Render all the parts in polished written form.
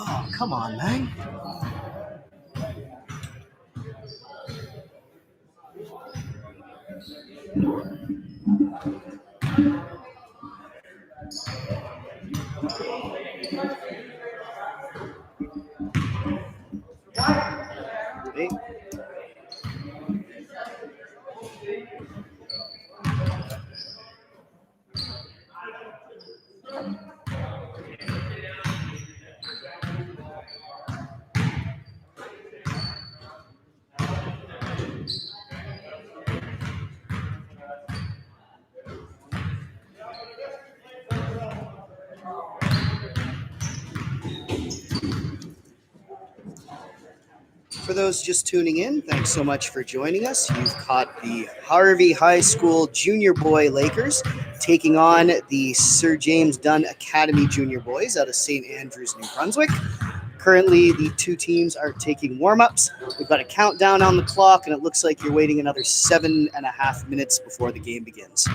Oh, come on, man. Hey. For those just tuning in, thanks so much for joining us. You've caught the Harvey High School Junior Boy Lakers taking on the Sir James Dunn Academy Junior Boys out of St. Andrews, New Brunswick. Currently, the two teams are taking warm-ups. We've got a countdown on the clock, and it looks like you're waiting another 7.5 minutes before the game begins.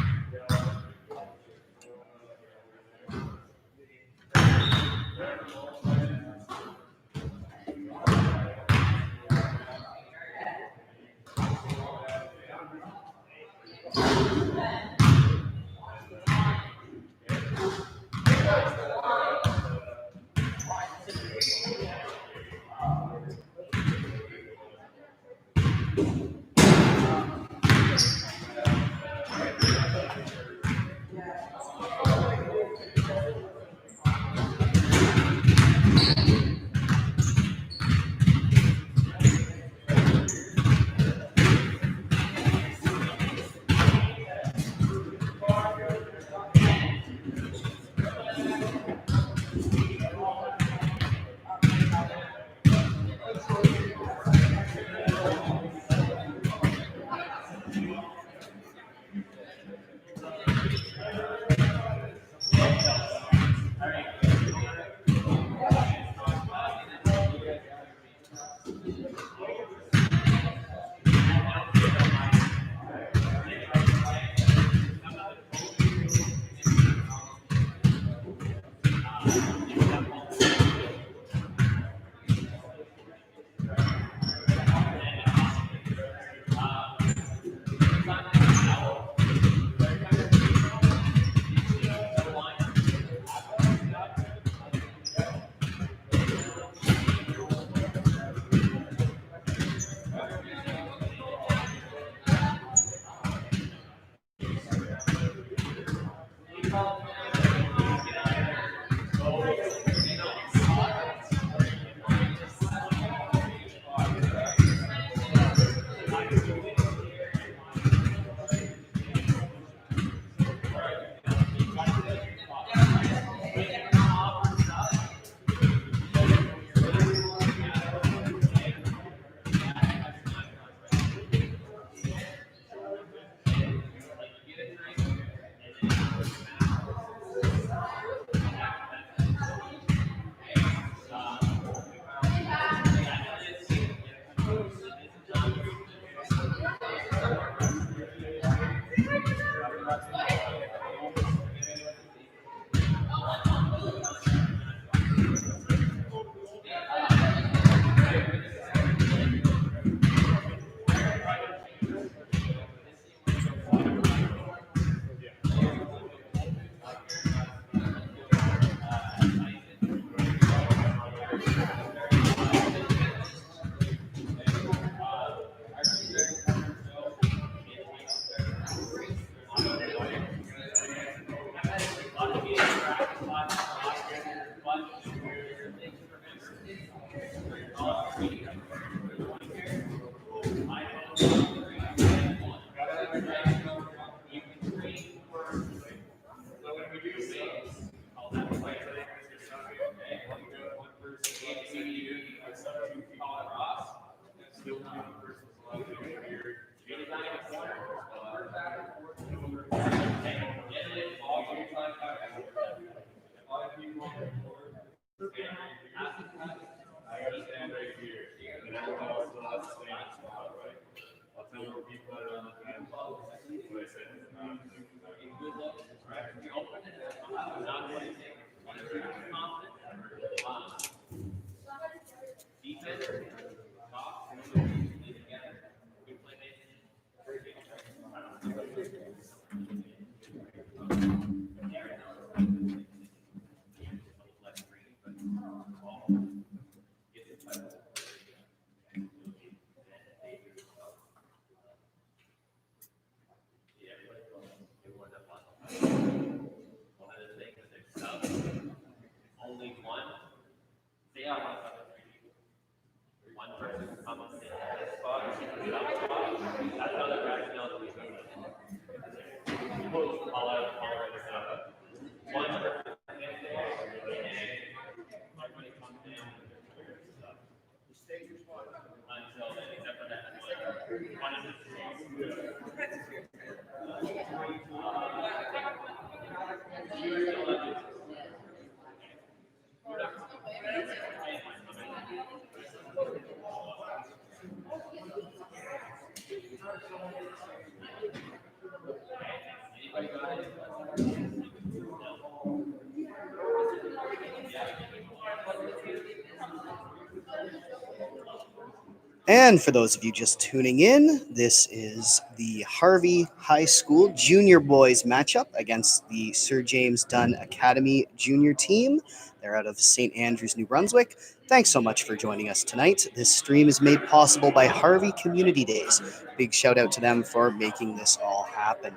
And for those of you just tuning in, this is the Harvey High School Junior Boys matchup against the Sir James Dunn Academy Junior team. They're out of St. Andrews, New Brunswick. Thanks so much for joining us tonight. This stream is made possible by Harvey Community Days. Big shout out to them for making this all happen.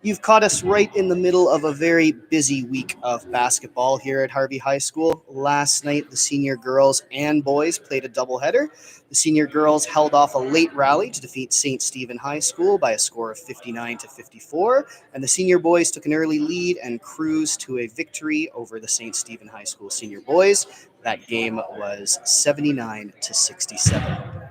You've caught us right in the middle of a very busy week of basketball here at Harvey High School. Last night, the senior girls and boys played a doubleheader. The senior girls held off a late rally to defeat St. Stephen High School by a score of 59-54, and the senior boys took an early lead and cruised to a victory over the St. Stephen High School senior boys. That game was 79-67.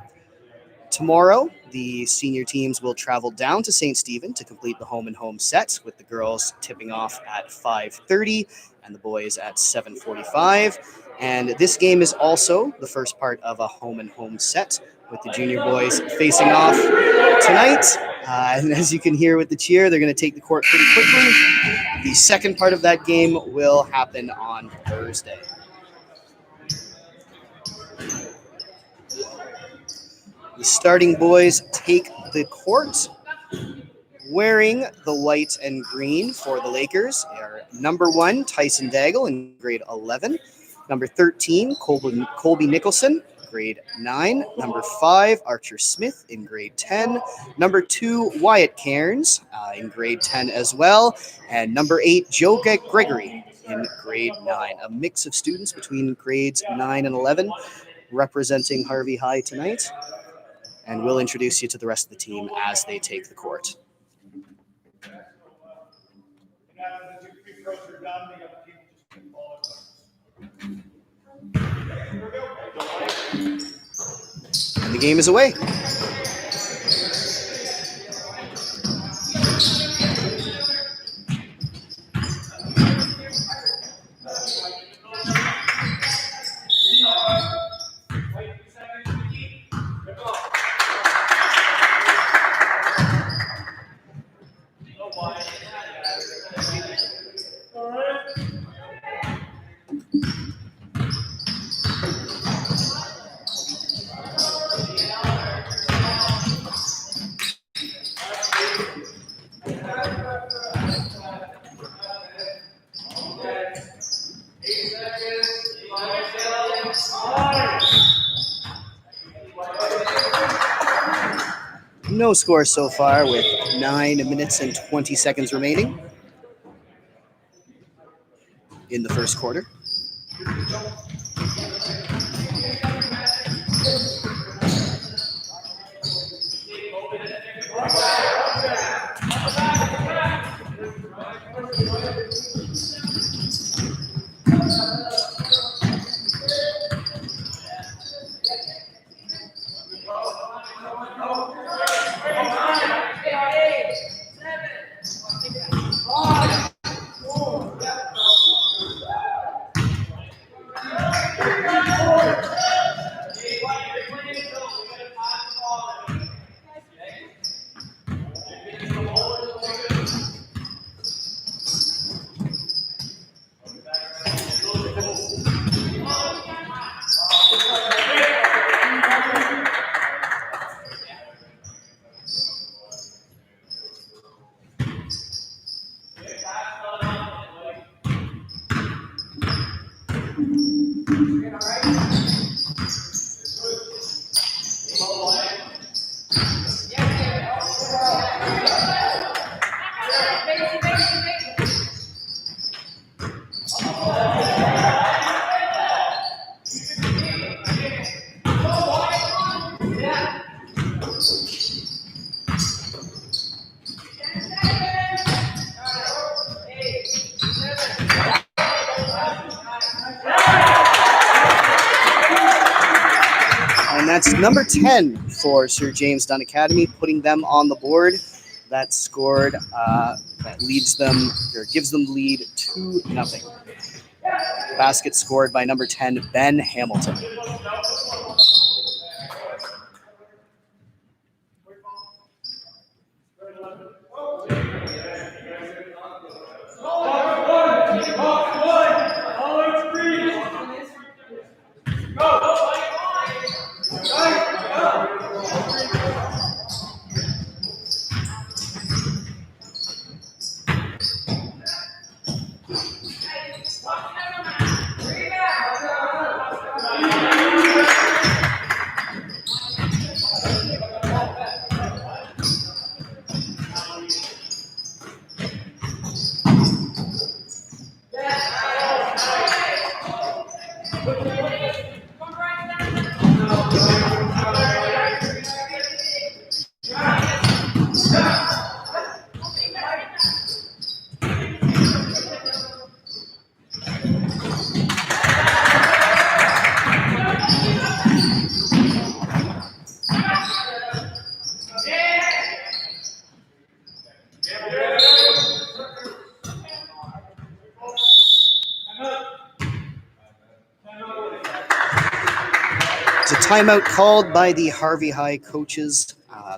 Tomorrow, the senior teams will travel down to St. Stephen to complete the home-and-home set, with the girls tipping off at 5:30 and the boys at 7:45. And this game is also the first part of a home-and-home set, with the junior boys facing off tonight. And as you can hear with the cheer, they're going to take the court pretty quickly. The second part of that game will happen on Thursday. The starting boys take the court wearing the white and green for the Lakers. They are number 1, Tyson Daigle in grade 11. Number 13, Colby Nicholson, grade 9. Number 5, Archer Smith in grade 10. Number 2, Wyatt Cairns in grade 10 as well. And number 8, Joe Gregory in grade 9. A mix of students between grades 9 and 11 representing Harvey High tonight. And we'll introduce you to the rest of the team as they take the court. And the game is away. No score so far, with 9 minutes and 20 seconds remaining in the first quarter. And that's number 10 for Sir James Dunn Academy, putting them on the board. That scored, that leads them, or gives them the lead 2-0. Basket scored by number 10, Ben Hamilton. It's a timeout called by the Harvey High coaches.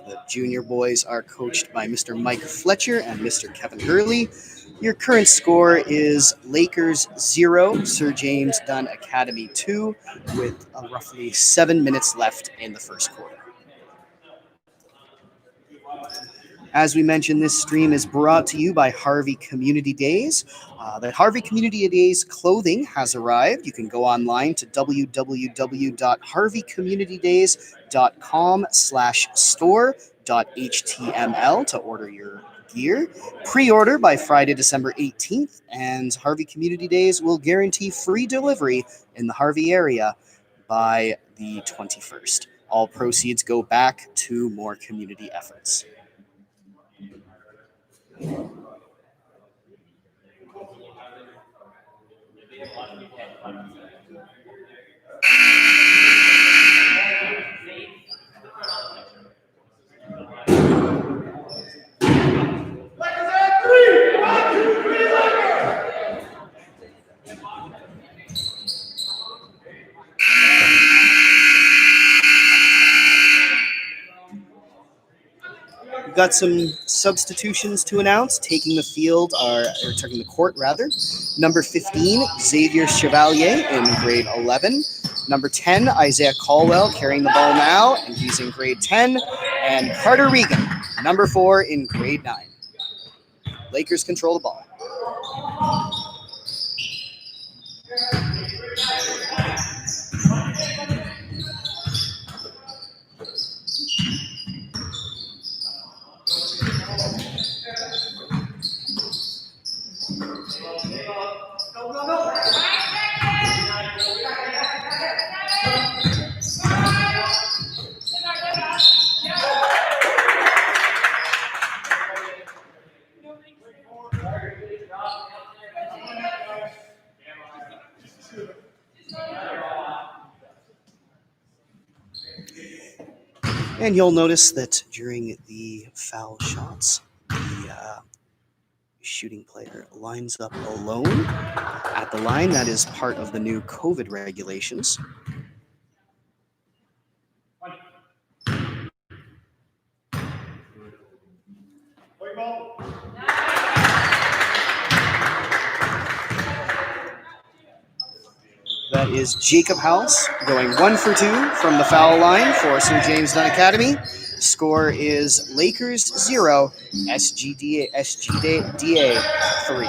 The junior boys are coached by Mr. Mike Fletcher and Mr. Kevin Hurley. Your current score is Lakers 0, Sir James Dunn Academy 2, with roughly 7 minutes left in the first quarter. As we mentioned, this stream is brought to you by Harvey Community Days. The Harvey Community Days clothing has arrived. You can go online to www.harveycommunitydays.com/store.html to order your gear. Pre-order by Friday, December 18th, and Harvey Community Days will guarantee free delivery in the Harvey area by the 21st. All proceeds go back to more community efforts. We've got some substitutions to announce. Taking the court. Number 15, Xavier Chevalier in grade 11. Number 10, Isaiah Caldwell carrying the ball now, and he's in grade 10. And Carter Regan, number 4 in grade 9. Lakers control the ball. And you'll notice that during the foul shots, the shooting player lines up alone at the line. That is part of the new COVID regulations. That is Jacob House going 1 for 2 from the foul line for Sir James Dunn Academy. Score is Lakers 0, SJDA 3.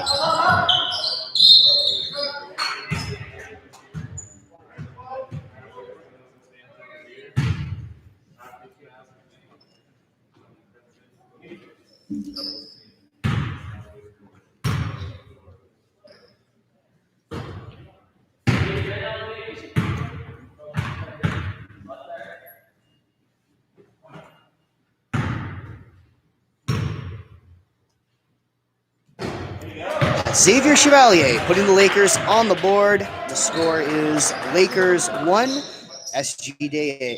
Xavier Chevalier putting the Lakers on the board, The score is Lakers 1, SJDA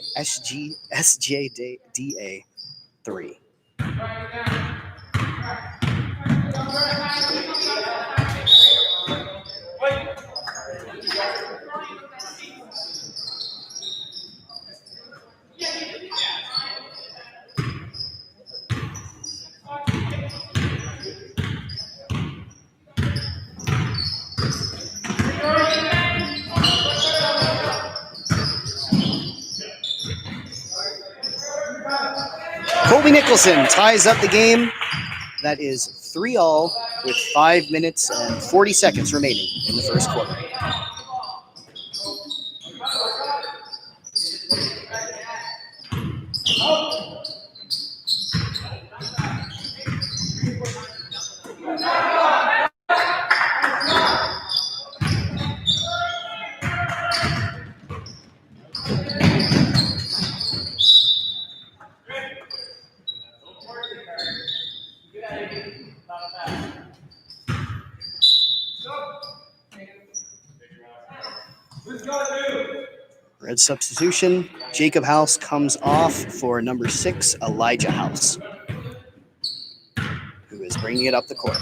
3. Colby Nicholson ties up the game. That is 3-3 with 5 minutes and 40 seconds remaining in the first quarter. Red substitution, Jacob House comes off for number 6, Elijah House, who is bringing it up the court.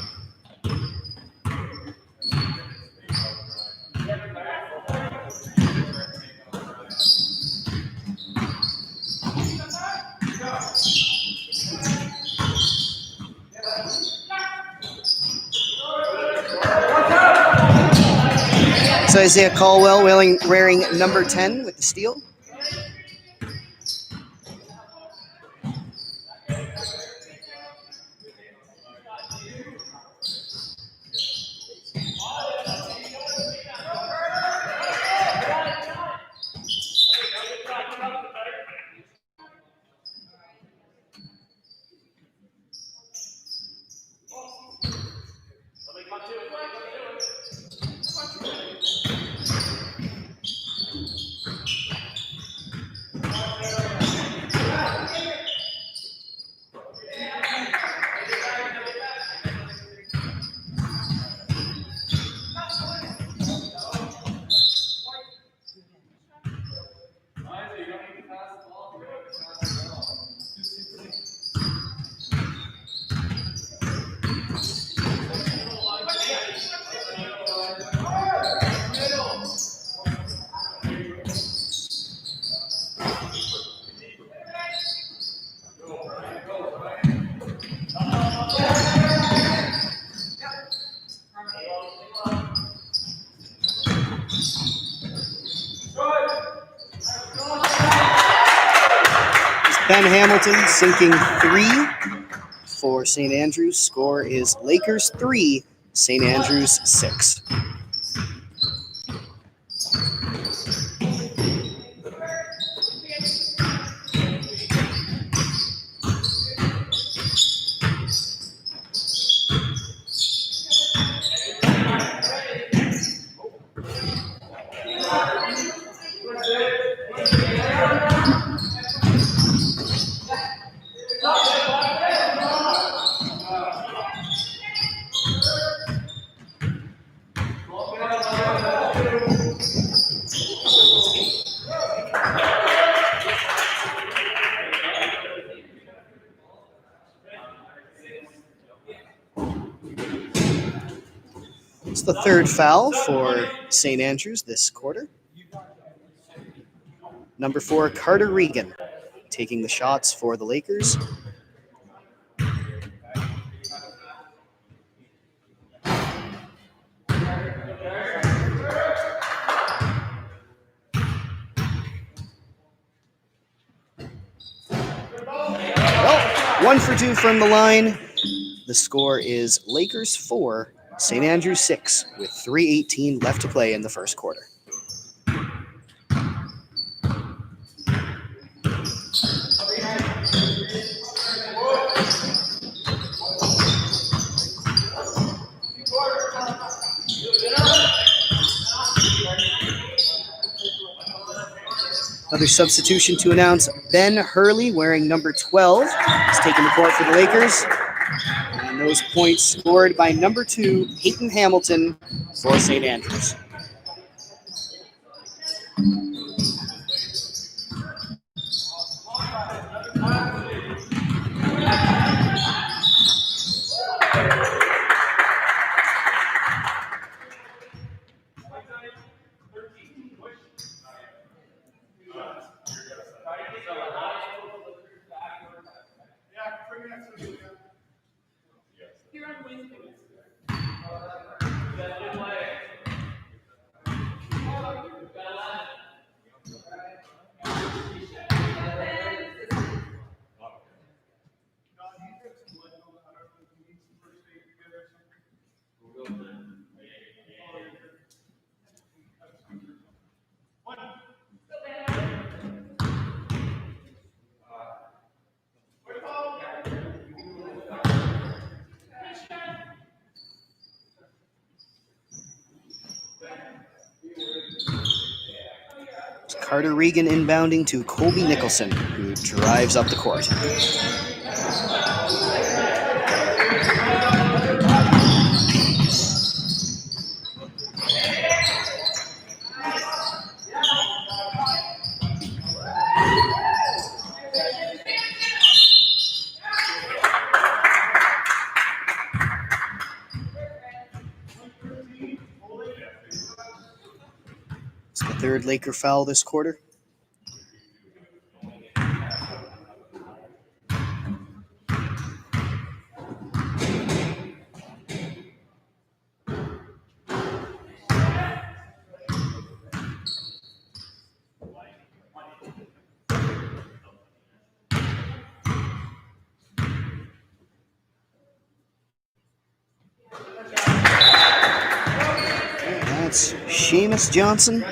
So Isaiah Caldwell wearing number 10 with the steal. Ben Hamilton sinking 3 for St. Andrews. Score is Lakers 3, St. Andrews 6. It's the third foul for St. Andrews this quarter. Number 4, Carter Regan, taking the shots for the Lakers. Well, 1 for 2 from the line. The score is Lakers 4, St. Andrews 6, with 3:18 left to play in the first quarter. Another substitution to announce. Ben Hurley, wearing number 12, is taking the court for the Lakers. And those points scored by number 2, Peyton Hamilton, for St. Andrews. Carter Regan inbounding to Colby Nicholson, who drives up the court. It's the third Laker foul this quarter. That's Seamus Johnson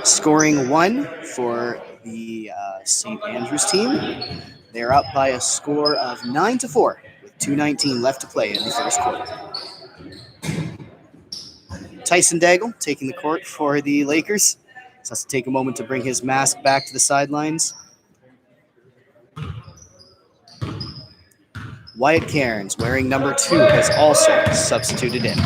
scoring 1 for the St. Andrews team. They're up by a score of 9-4 with 2:19 left to play in the first quarter. Tyson Daigle taking the court for the Lakers. He has to take a moment to bring his mask back to the sidelines. Wyatt Cairns, wearing number 2, has also substituted in.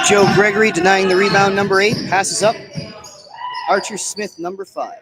Joe Gregory denying the rebound, number 8, passes up. Archer Smith, number 5.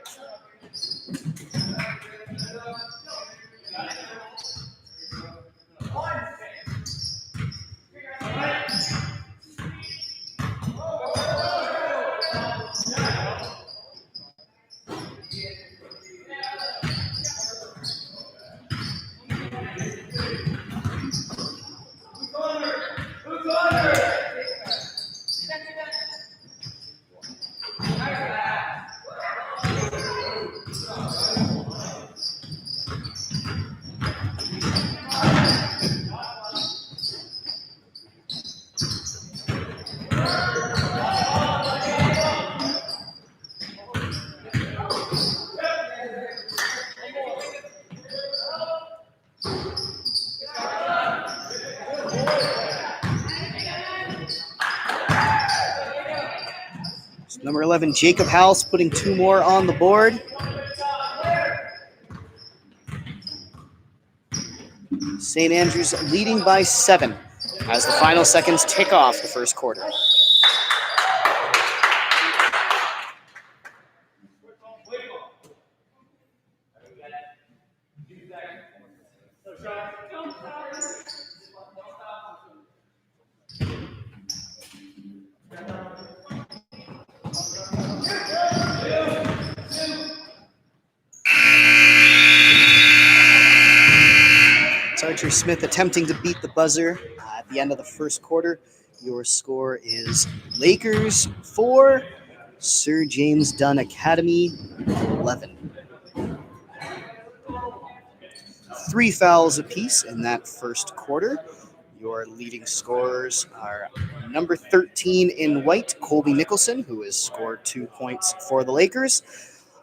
Number 11, Jacob House, putting 2 more on the board. St. Andrews leading by 7 as the final seconds tick off the first quarter. Archer Smith attempting to beat the buzzer at the end of the first quarter. Your score is Lakers 4, Sir James Dunn Academy 11. 3 fouls apiece in that first quarter. Your leading scorers are number 13 in white, Colby Nicholson, who has scored 2 points for the Lakers.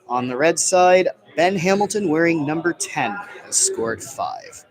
On the red side, Ben Hamilton, wearing number 10, has scored 5.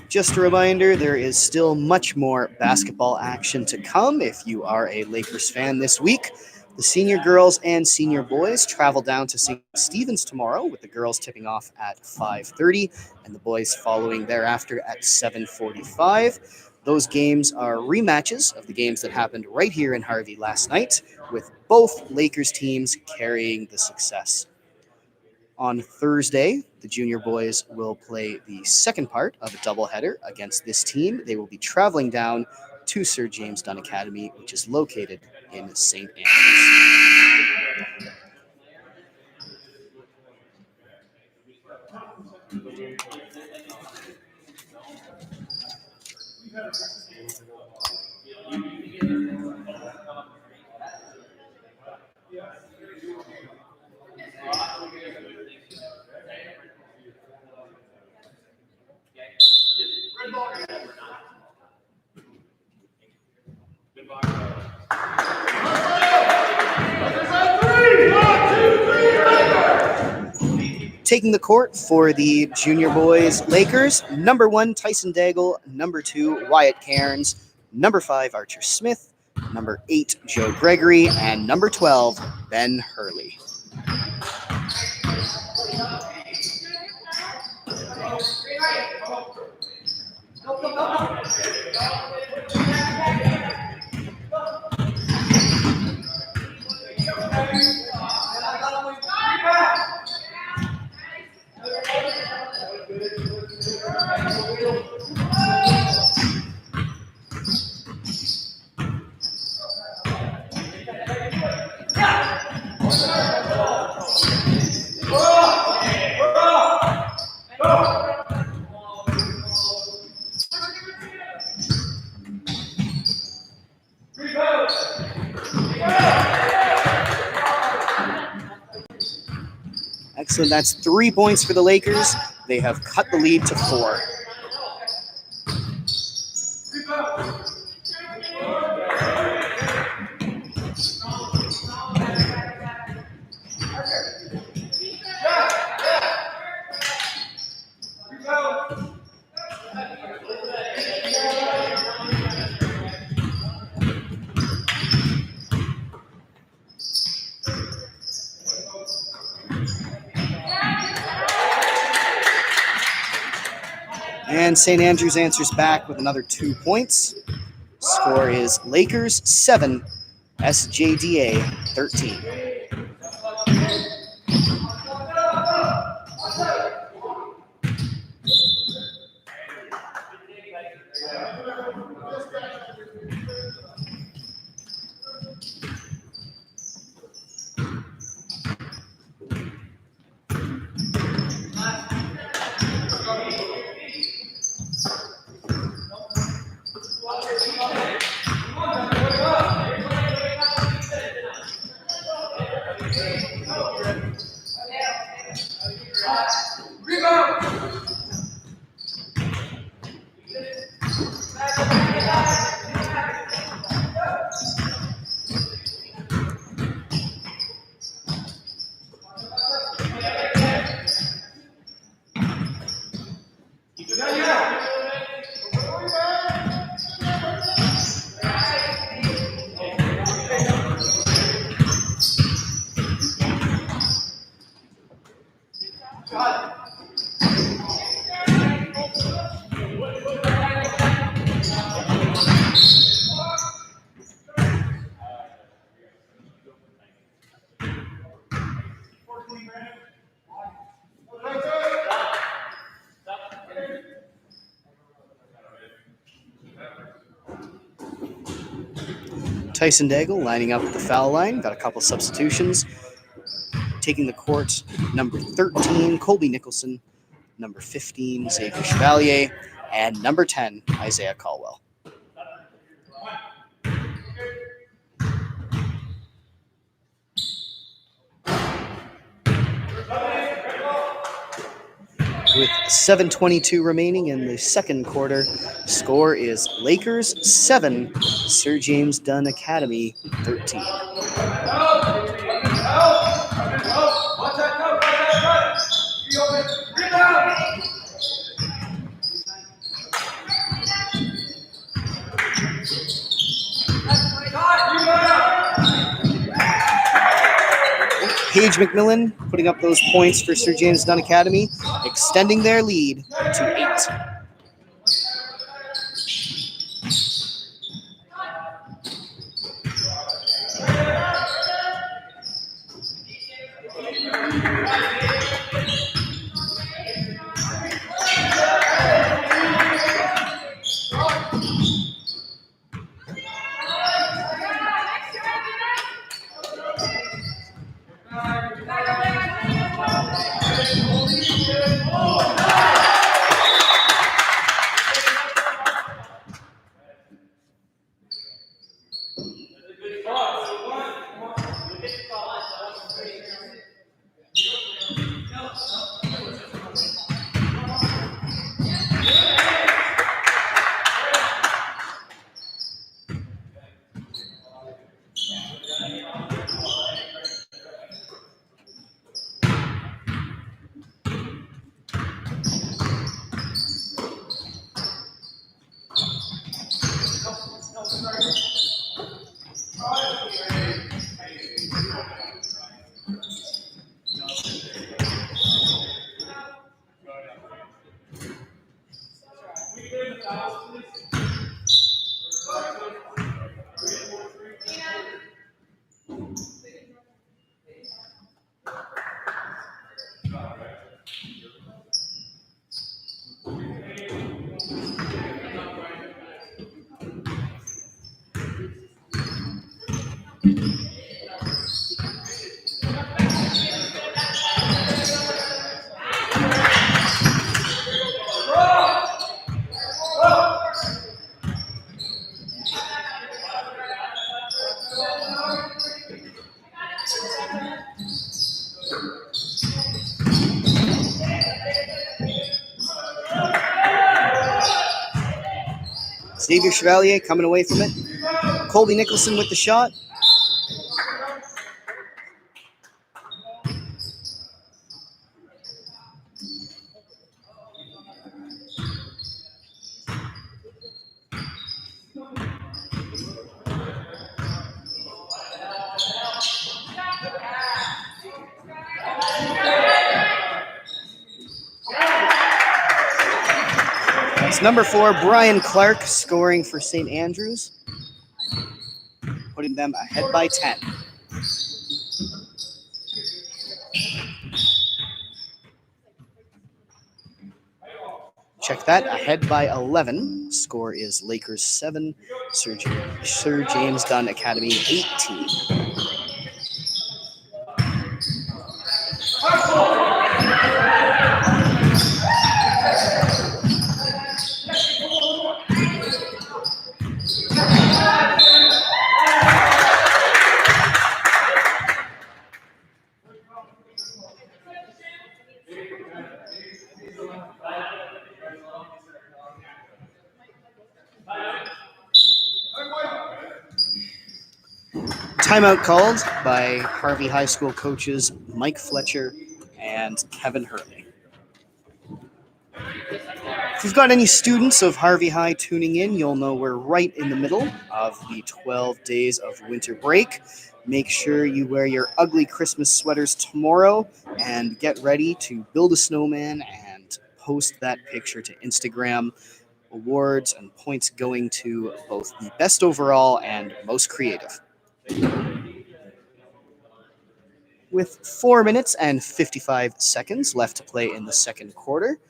Just a reminder, there is still much more basketball action to come if you are a Lakers fan this week. The senior girls and senior boys travel down to St. Stephen's tomorrow, with the girls tipping off at 5:30 and the boys following thereafter at 7:45. Those games are rematches of the games that happened right here in Harvey last night, with both Lakers teams carrying the success. On Thursday, the junior boys will play the second part of a doubleheader against this team. They will be traveling down to Sir James Dunn Academy, which is located in St. Andrews. Taking the court for the junior boys Lakers, number 1, Tyson Daigle, number 2, Wyatt Cairns, number 5, Archer Smith, number 8, Joe Gregory, and number 12, Ben Hurley. Excellent. That's 3 points for the Lakers. They have cut the lead to 4. And St. Andrews answers back with another 2 points. Score is Lakers 7, SJDA 13. Tyson Daigle lining up at the foul line. Got a couple substitutions. taking the court, number 13, Colby Nicholson, number 15, Xavier Chevalier, and number 10, Isaiah Caldwell. With 7:22 remaining in the second quarter, score is Lakers 7, Sir James Dunn Academy 13. Paige McMillan putting up those points for Sir James Dunn Academy, extending their lead to 8. Xavier Chevalier coming away from it. Colby Nicholson with the shot. It's number 4, Brian Clark, scoring for St. Andrews, putting them ahead by 10. Check that, ahead by 11. Score is Lakers 7, Sir James Dunn Academy 18. Timeout called by Harvey High School coaches Mike Fletcher and Kevin Hurley. If you've got any students of Harvey High tuning in, you'll know we're right in the middle of the 12 days of winter break. Make sure you wear your ugly Christmas sweaters tomorrow and get ready to build a snowman and post that picture to Instagram. Awards and points going to both the best overall and most creative. With 4 minutes and 55 seconds left to play in the second quarter,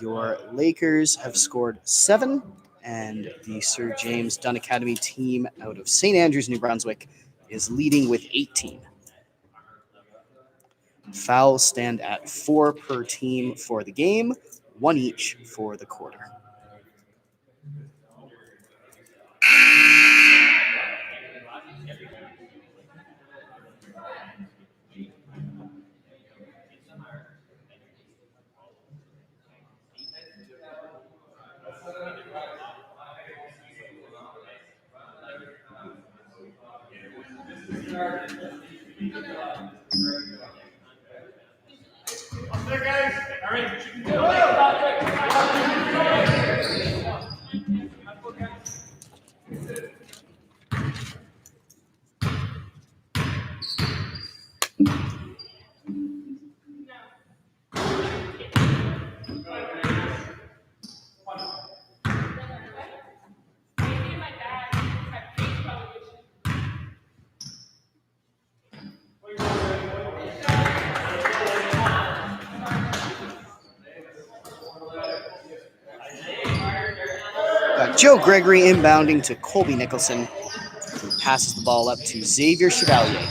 your Lakers have scored 7, and the Sir James Dunn Academy team out of St. Andrews, New Brunswick, is leading with 18. Fouls stand at 4 per team for the game, 1 each for the quarter. Joe Gregory inbounding to Colby Nicholson, who passes the ball up to Xavier Chevalier.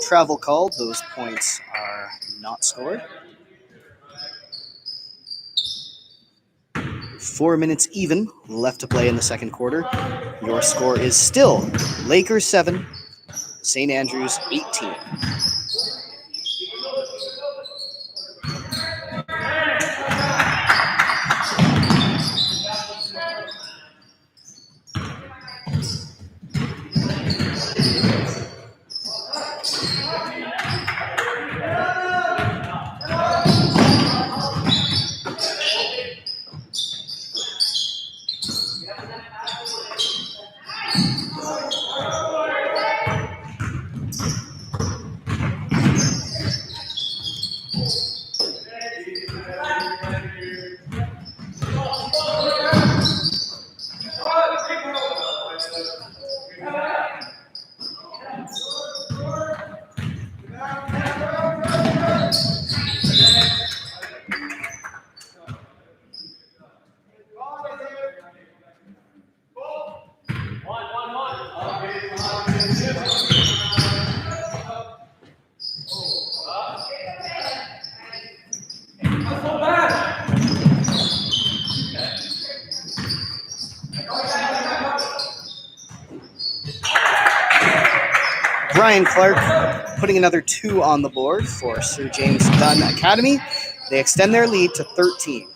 Travel called. Those points are not scored. 4 minutes even left to play in the second quarter. Your score is still Lakers 7, St. Andrews 18. Brian Clark putting another 2 on the board for Sir James Dunn Academy. They extend their lead to 13.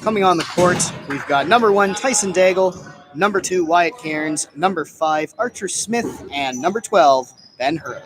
Coming on the court, we've got number 1, Tyson Daigle, number 2, Wyatt Cairns, number 5, Archer Smith, and number 12, Ben Hurley.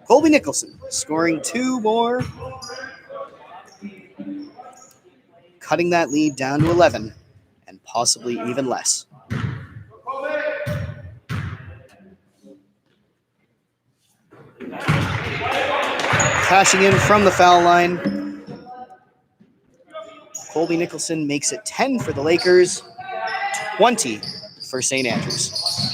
Colby Nicholson scoring 2 more, cutting that lead down to 11 and possibly even less. Cashing in from the foul line, Colby Nicholson makes it 10 for the Lakers, 20 for St. Andrews.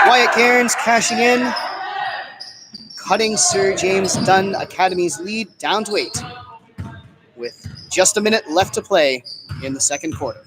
Wyatt Cairns cashing in, cutting Sir James Dunn Academy's lead down to 8 with just a minute left to play in the second quarter.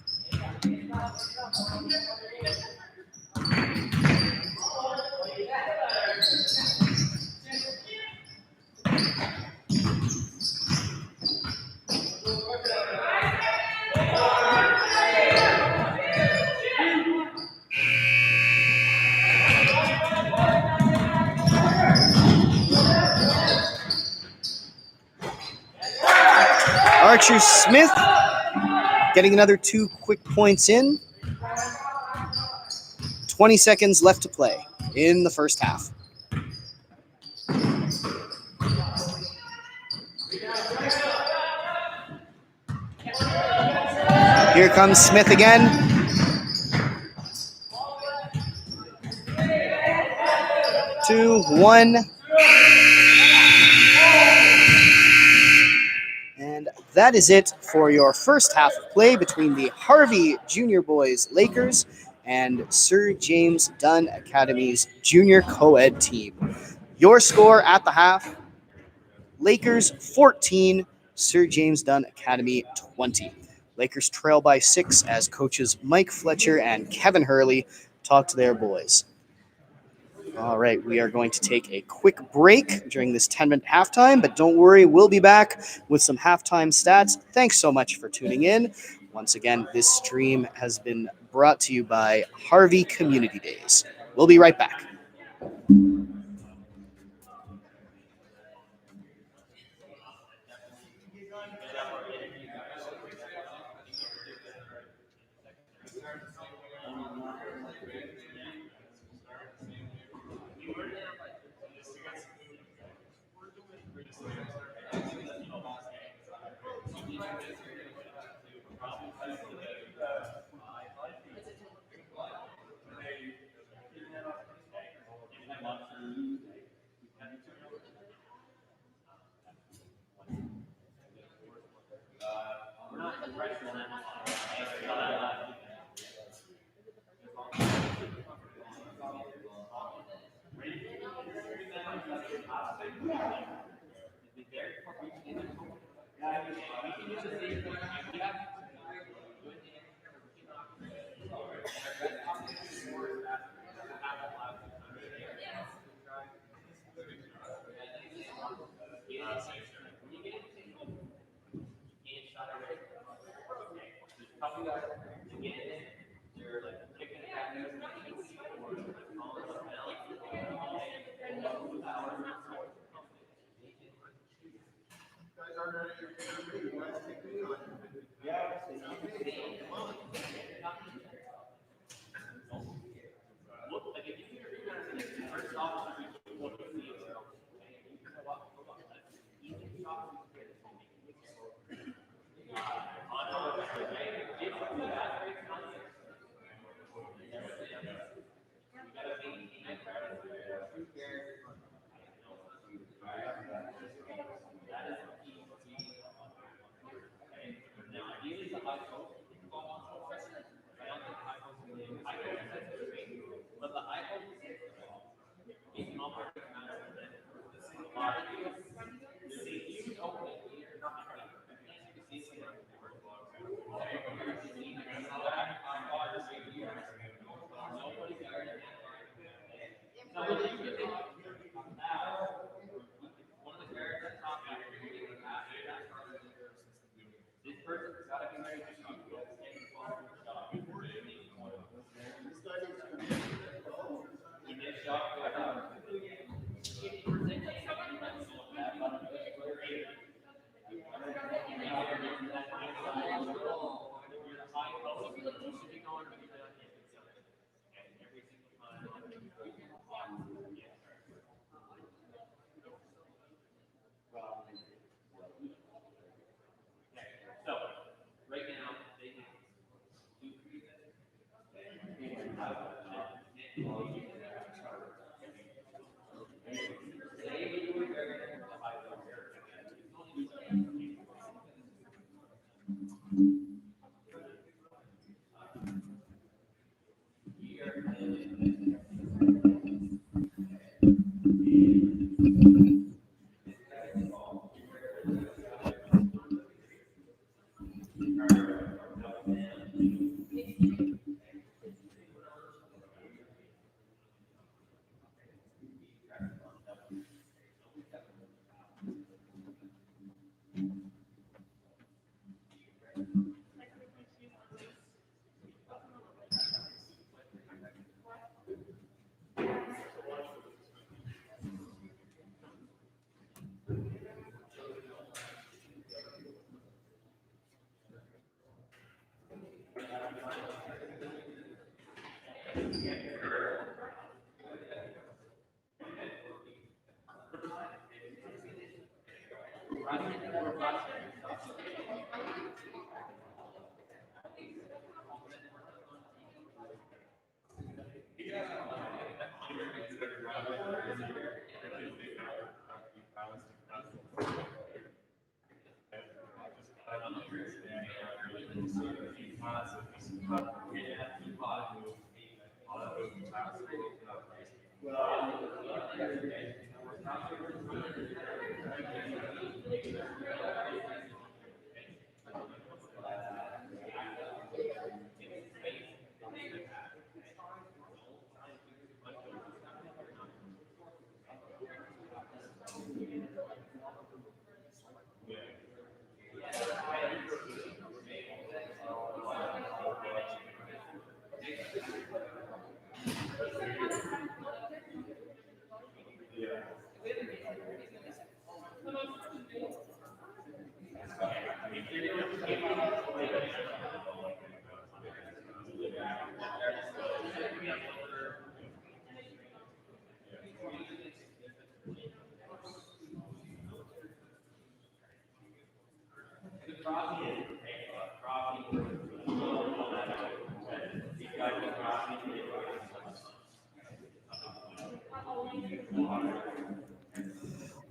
Archer Smith getting another 2 quick points in. 20 seconds left to play in the first half. Here comes Smith again. Two, one. And that is it for your first half of play between the Harvey Junior Boys Lakers and Sir James Dunn Academy's junior co-ed team. Your score at the half, Lakers 14, Sir James Dunn Academy 20. Lakers trail by 6 as coaches Mike Fletcher and Kevin Hurley talk to their boys. All right, we are going to take a quick break during this 10-minute halftime, but don't worry, we'll be back with some halftime stats. Thanks so much for tuning in. Once again, this stream has been brought to you by Harvey Community Days. We'll be right back.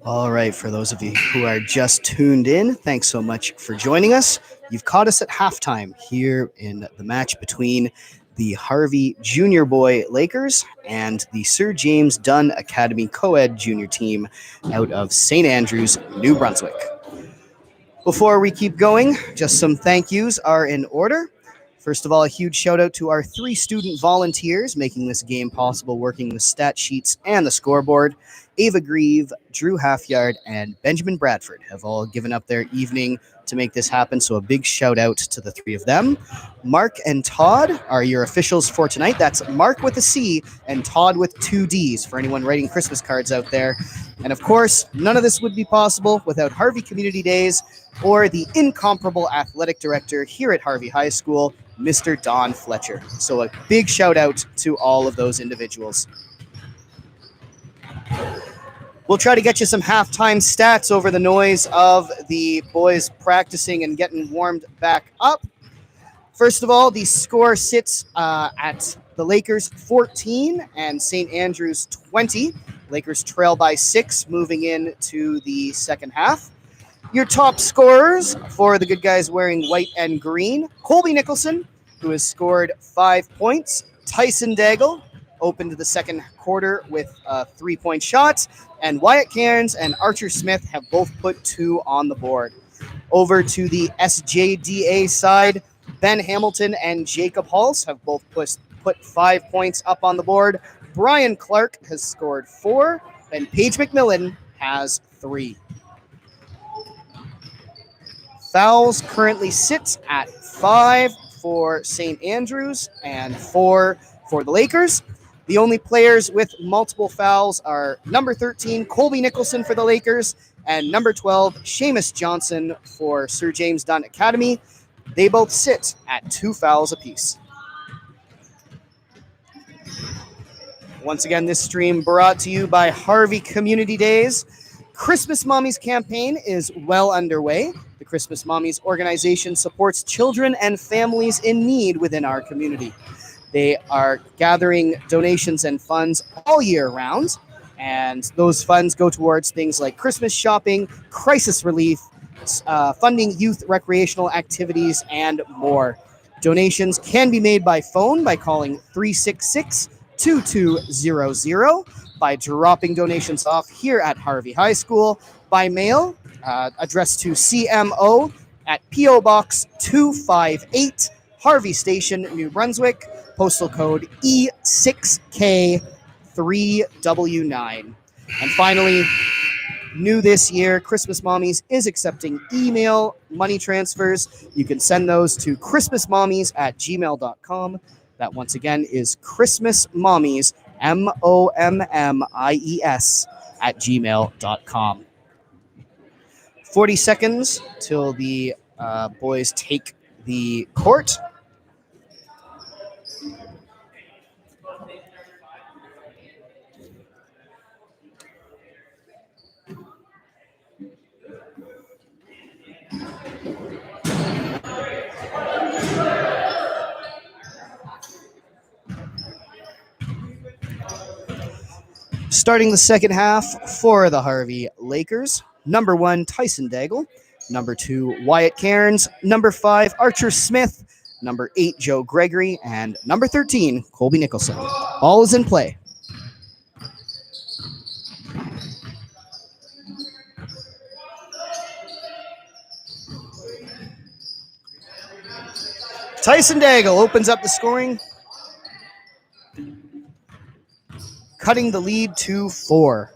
All right, for those of you who are just tuned in, thanks so much for joining us. You've caught us at halftime here in the match between the Harvey Junior Boy Lakers and the Sir James Dunn Academy Co-ed Junior team out of St. Andrews, New Brunswick. Before we keep going, just some thank yous are in order. First of all, a huge shout out to our 3 student volunteers making this game possible, working the stat sheets and the scoreboard. Ava Grieve, Drew Halfyard, and Benjamin Bradford have all given up their evening to make this happen, so a big shout out to the 3 of them. Mark and Todd are your officials for tonight. That's Mark with a C and Todd with 2 Ds for anyone writing Christmas cards out there. And of course, none of this would be possible without Harvey Community Days or the incomparable athletic director here at Harvey High School, Mr. Don Fletcher. So a big shout out to all of those individuals. We'll try to get you some halftime stats over the noise of the boys practicing and getting warmed back up. First of all, the score sits at the Lakers 14 and St. Andrews 20. Lakers trail by 6 moving into the second half. Your top scorers for the good guys wearing white and green: Colby Nicholson, who has scored 5 points. Tyson Daigle opened the second quarter with a 3-point shot. And Wyatt Cairns and Archer Smith have both put 2 on the board. Over to the SJDA side, Ben Hamilton and Jacob Halls have both put 5 points up on the board. Brian Clark has scored 4, and Paige McMillan has 3. Fouls currently sit at 5 for St. Andrews and 4 for the Lakers. The only players with multiple fouls are number 13, Colby Nicholson for the Lakers, and number 12, Seamus Johnson for Sir James Dunn Academy. They both sit at 2 fouls apiece. Once again, this stream brought to you by Harvey Community Days. Christmas Mommies campaign is well underway. The Christmas Mommies organization supports children and families in need within our community. They are gathering donations and funds all year round, and those funds go towards things like Christmas shopping, crisis relief, funding youth recreational activities, and more. Donations can be made by phone by calling 366-2200, by dropping donations off here at Harvey High School, by mail, addressed to CMO at P.O. Box 258, Harvey Station, New Brunswick, postal code E6K3W9. And finally, new this year, Christmas Mommies is accepting email money transfers. You can send those to christmasmommies@gmail.com. That once again is christmasmommies, MOMMIES, @gmail.com. 40 seconds till the boys take the court. Starting the second half for the Harvey Lakers, number 1, Tyson Daigle, number 2, Wyatt Cairns, number 5, Archer Smith, number 8, Joe Gregory, and number 13, Colby Nicholson. Ball is in play. Tyson Daigle opens up the scoring, cutting the lead to 4.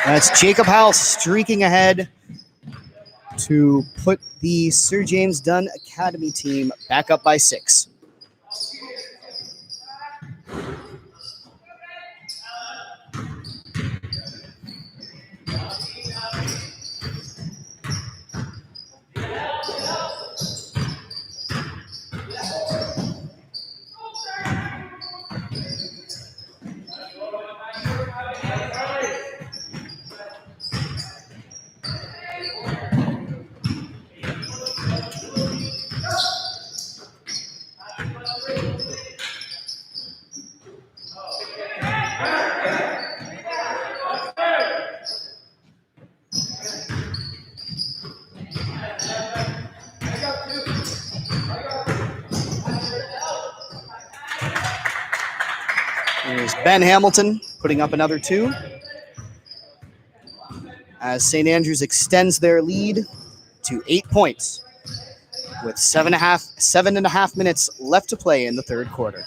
That's Jacob Howell streaking ahead to put the Sir James Dunn Academy team back up by 6. Here's Ben Hamilton putting up another 2 as St. Andrews extends their lead to 8 points with 7.5 minutes left to play in the third quarter.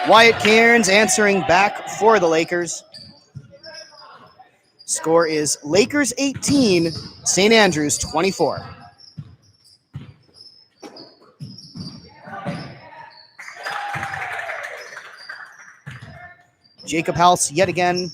Wyatt Cairns answering back for the Lakers. Score is Lakers 18, St. Andrews 24. Jacob House yet again.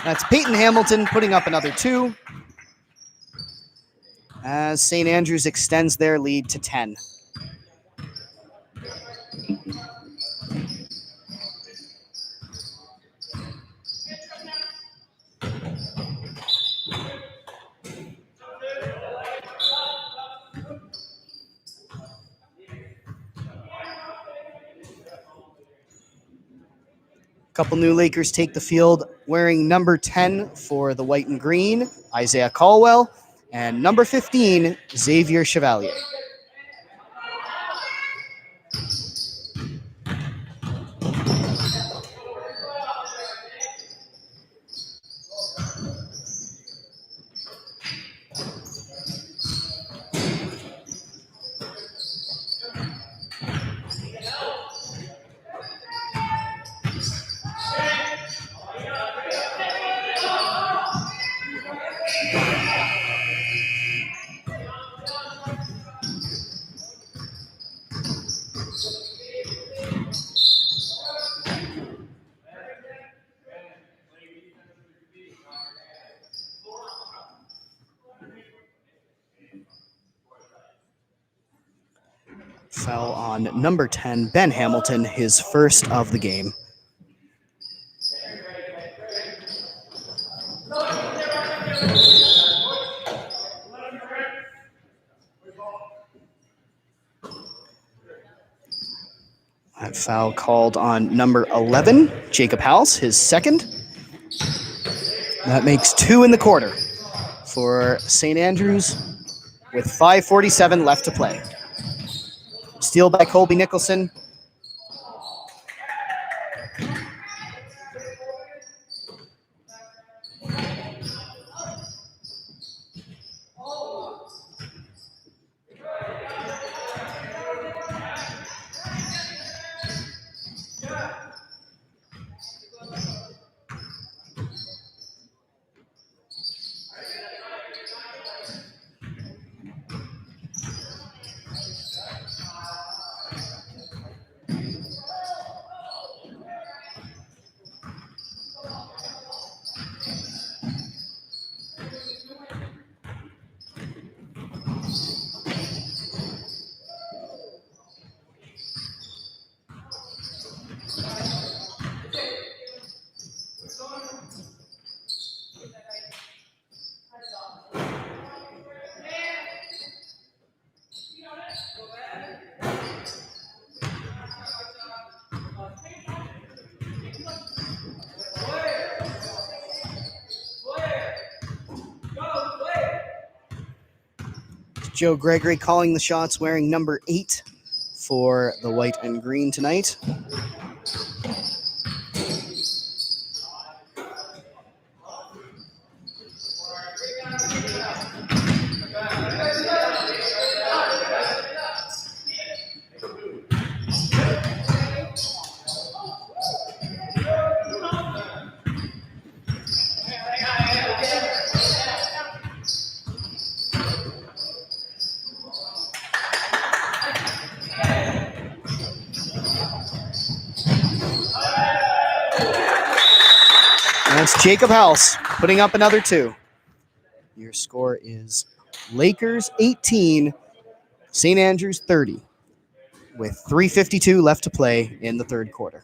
That's Peyton Hamilton putting up another 2 as St. Andrews extends their lead to 10. Couple new Lakers take the field wearing number 10 for the white and green, Isaiah Caldwell, and number 15, Xavier Chevalier. Foul on number 10, Ben Hamilton, his first of the game. That foul called on number 11, Jacob House, his second. That makes 2 in the quarter for St. Andrews with 5:47 left to play. Steal by Colby Nicholson. Joe Gregory calling the shots, wearing number 8 for the white and green tonight. That's Jacob House putting up another 2. Your score is Lakers 18, St. Andrews 30, with 3:52 left to play in the third quarter.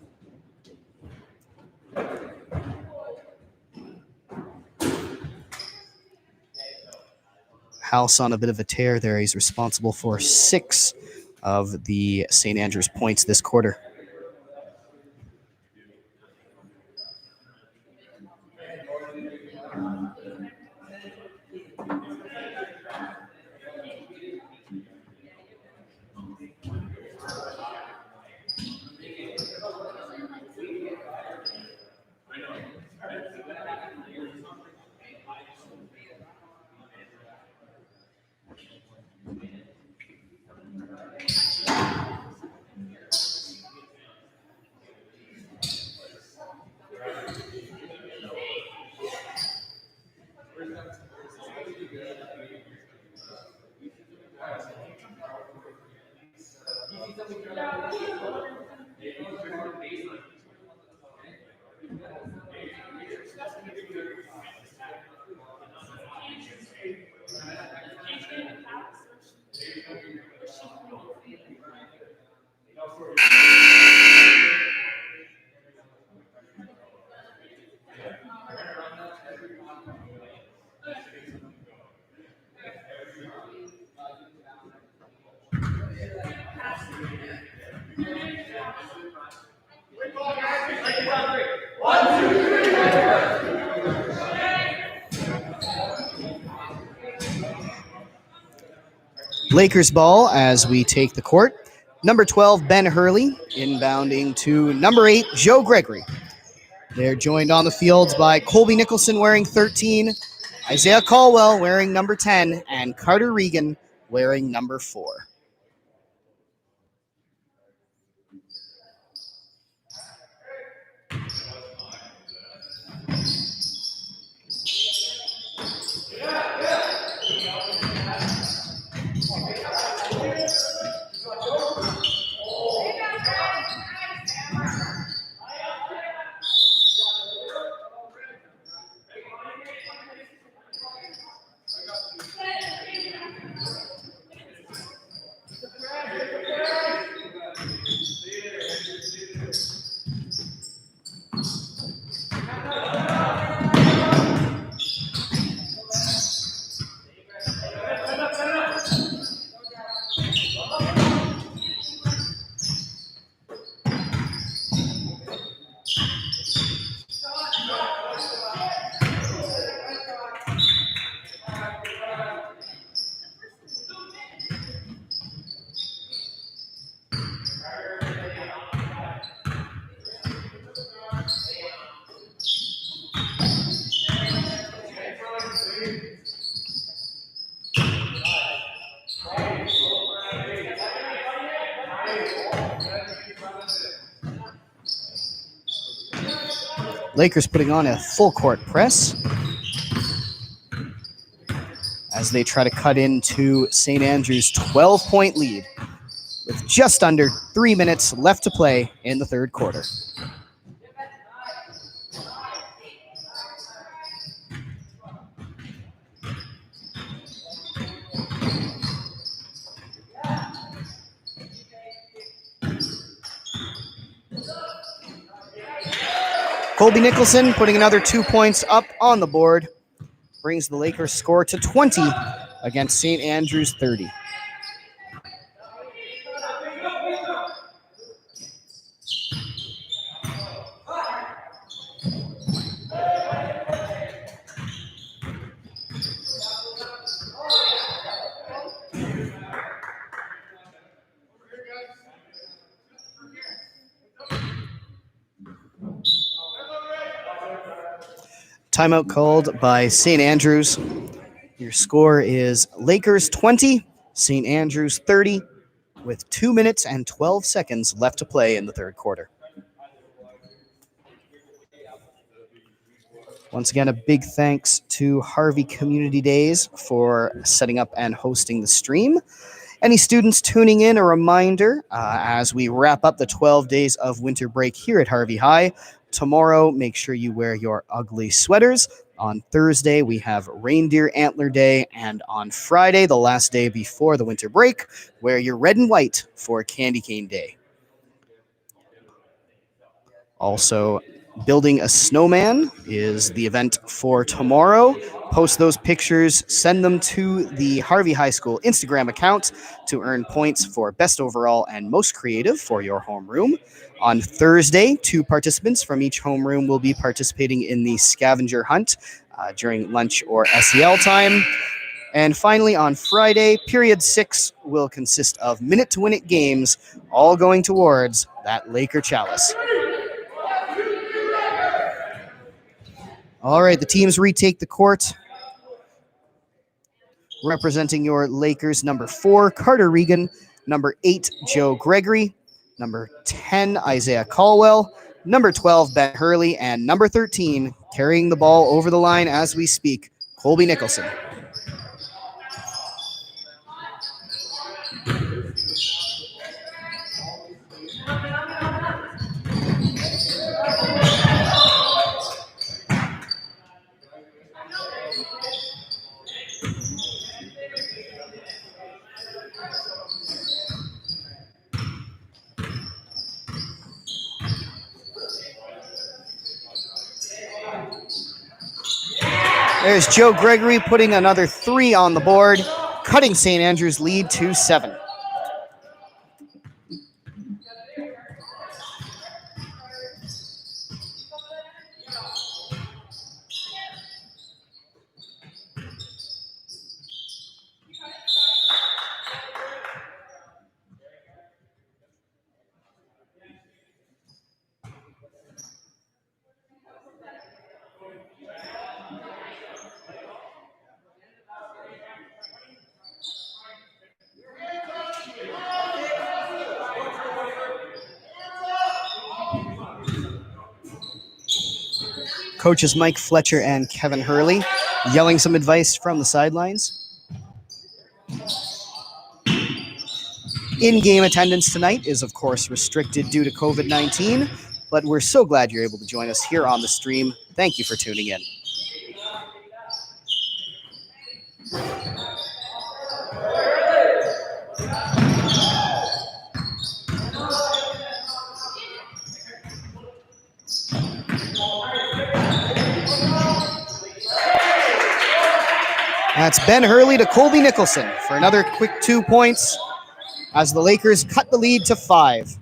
House on a bit of a tear there. He's responsible for 6 of the St. Andrews points this quarter. Lakers ball as we take the court. Number 12, Ben Hurley, inbounding to number 8, Joe Gregory. They're joined on the field by Colby Nicholson wearing 13, Isaiah Caldwell wearing number 10, and Carter Regan wearing number 4. Lakers putting on a full court press as they try to cut into St. Andrews' 12-point lead with just under 3 minutes left to play in the third quarter. Colby Nicholson putting another 2 points up on the board, brings the Lakers score to 20 against St. Andrews 30. Timeout called by St. Andrews. Your score is Lakers 20, St. Andrews 30, with 2 minutes and 12 seconds left to play in the third quarter. Once again, a big thanks to Harvey Community Days for setting up and hosting the stream. Any students tuning in, a reminder, as we wrap up the 12 days of winter break here at Harvey High, tomorrow, make sure you wear your ugly sweaters. On Thursday, we have Reindeer Antler Day, and on Friday, the last day before the winter break, wear your red and white for Candy Cane Day. Also, building a snowman is the event for tomorrow. Post those pictures, send them to the Harvey High School Instagram account to earn points for best overall and most creative for your homeroom. On Thursday, 2 participants from each homeroom will be participating in the scavenger hunt during lunch or SEL time. And finally, on Friday, period 6 will consist of minute-to-win-it games, all going towards that Laker Chalice. All right, the teams retake the court. Representing your Lakers, number 4, Carter Regan, number 8, Joe Gregory, number 10, Isaiah Caldwell, number 12, Ben Hurley, and number 13, carrying the ball over the line as we speak, Colby Nicholson. There's Joe Gregory putting another 3 on the board, cutting St. Andrews' lead to 7. Coaches Mike Fletcher and Kevin Hurley yelling some advice from the sidelines. In-game attendance tonight is, of course, restricted due to COVID-19, but we're so glad you're able to join us here on the stream. Thank you for tuning in. That's Ben Hurley to Colby Nicholson for another quick 2 points as the Lakers cut the lead to 5.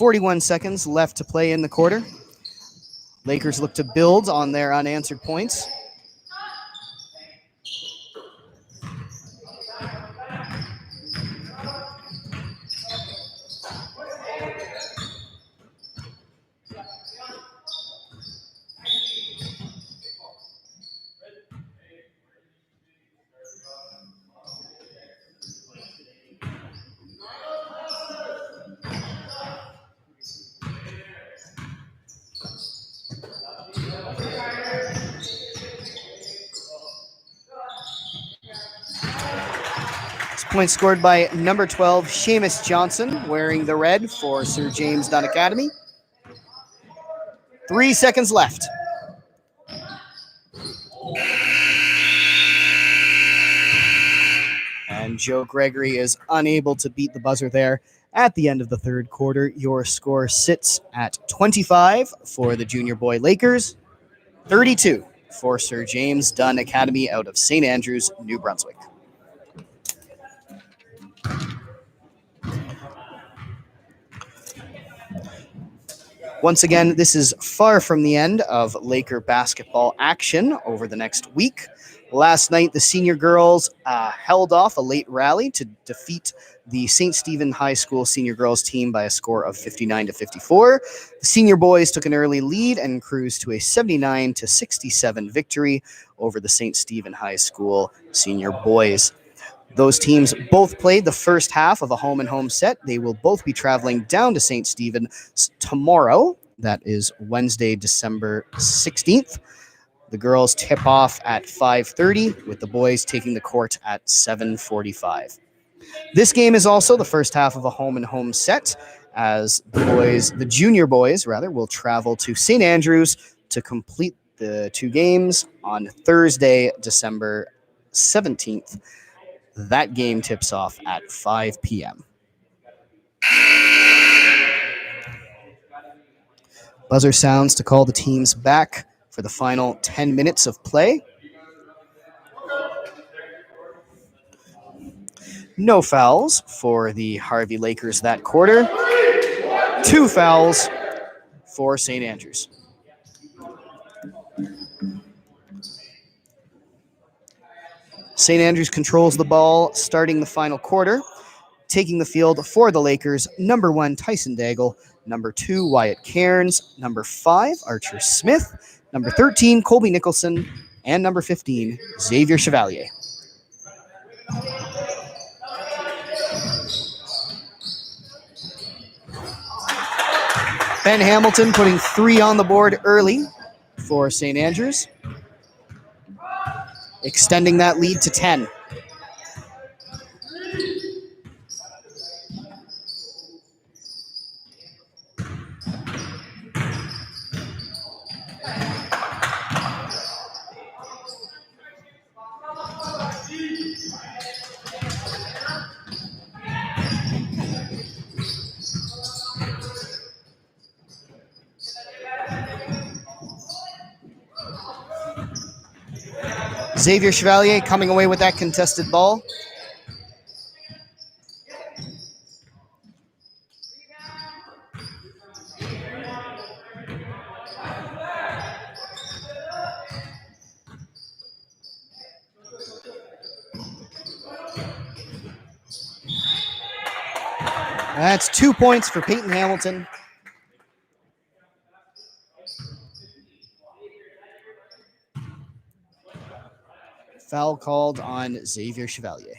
.41 seconds left to play in the quarter. Lakers look to build on their unanswered points. Point scored by number 12, Seamus Johnson, wearing the red for Sir James Dunn Academy. 3 seconds left. And Joe Gregory is unable to beat the buzzer there. At the end of the third quarter, your score sits at 25 for the Junior Boy Lakers, 32 for Sir James Dunn Academy out of St. Andrews, New Brunswick. Once again, this is far from the end of Laker basketball action over the next week. Last night, the senior girls held off a late rally to defeat the St. Stephen High School senior girls team by a score of 59-54. The senior boys took an early lead and cruised to a 79-67 victory over the St. Stephen High School senior boys. Those teams both played the first half of a home-and-home set. They will both be traveling down to St. Stephen tomorrow. That is Wednesday, December 16th. The girls tip off at 5:30, with the boys taking the court at 7:45. This game is also the first half of a home-and-home set, as the junior boys, will travel to St. Andrews to complete the two games on Thursday, December 17th. That game tips off at 5 p.m. Buzzer sounds to call the teams back for the final 10 minutes of play. No fouls for the Harvey Lakers that quarter. 2 fouls for St. Andrews. St. Andrews controls the ball starting the final quarter, taking the field for the Lakers, number 1, Tyson Daigle, number 2, Wyatt Cairns, number 5, Archer Smith, number 13, Colby Nicholson, and number 15, Xavier Chevalier. Ben Hamilton putting 3 on the board early for St. Andrews, extending that lead to 10. Xavier Chevalier coming away with that contested ball. That's 2 points for Peyton Hamilton. Foul called on Xavier Chevalier.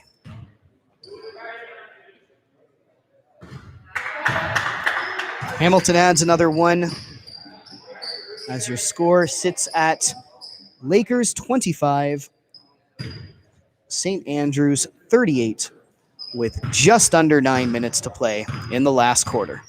Hamilton adds another 1 as your score sits at Lakers 25, St. Andrews 38, with just under 9 minutes to play in the last quarter.